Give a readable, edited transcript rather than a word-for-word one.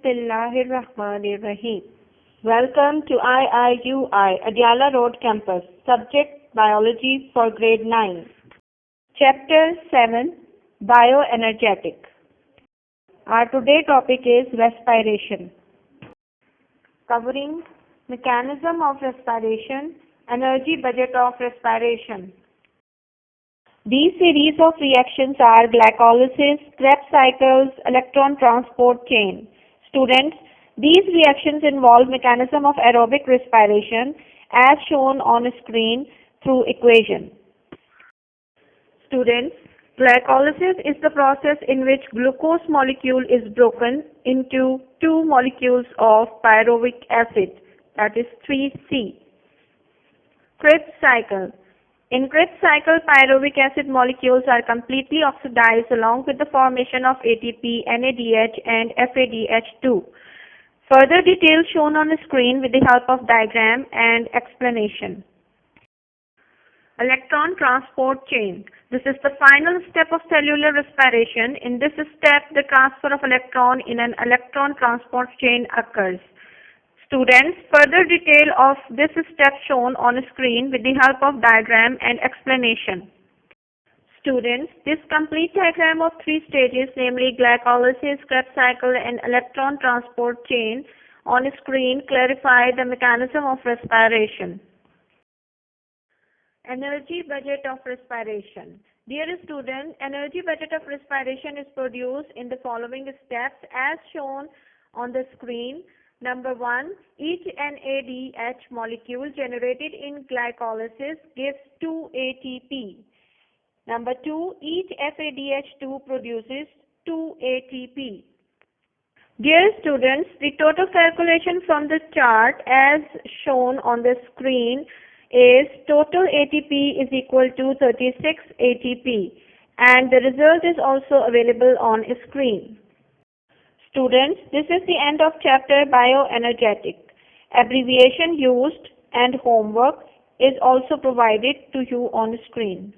Bismillahirrahmanirrahim. Welcome to IIUI, Adiala Road Campus. Subject Biology for Grade 9. Chapter 7, Bioenergetic. Our today topic is respiration. Covering mechanism of respiration, energy budget of respiration. These series of reactions are glycolysis, Krebs cycles, electron transport chain. Students, these reactions involve mechanism of aerobic respiration as shown on screen through equation. Students, glycolysis is the process in which glucose molecule is broken into two molecules of pyruvic acid, that is 3C. Krebs cycle. In Krebs cycle, pyruvic acid molecules are completely oxidized along with the formation of ATP, NADH and FADH2. Further details shown on the screen with the help of diagram and explanation. Electron transport chain. This is the final step of cellular respiration. In this step, the transfer of electron in an electron transport chain occurs. Students, further detail of this step shown on screen with the help of diagram and explanation. Students, this complete diagram of three stages, namely glycolysis, Krebs cycle and electron transport chain on screen clarify the mechanism of respiration. Energy budget of respiration. Dear student, energy budget of respiration is produced in the following steps as shown on the screen. Number 1, each NADH molecule generated in glycolysis gives 2 ATP. Number 2, each FADH2 produces 2 ATP. Dear students, the total calculation from the chart as shown on the screen is total ATP is equal to 36 ATP and the result is also available on screen. Students, this is the end of chapter Bioenergetic. Abbreviation used and homework is also provided to you on screen.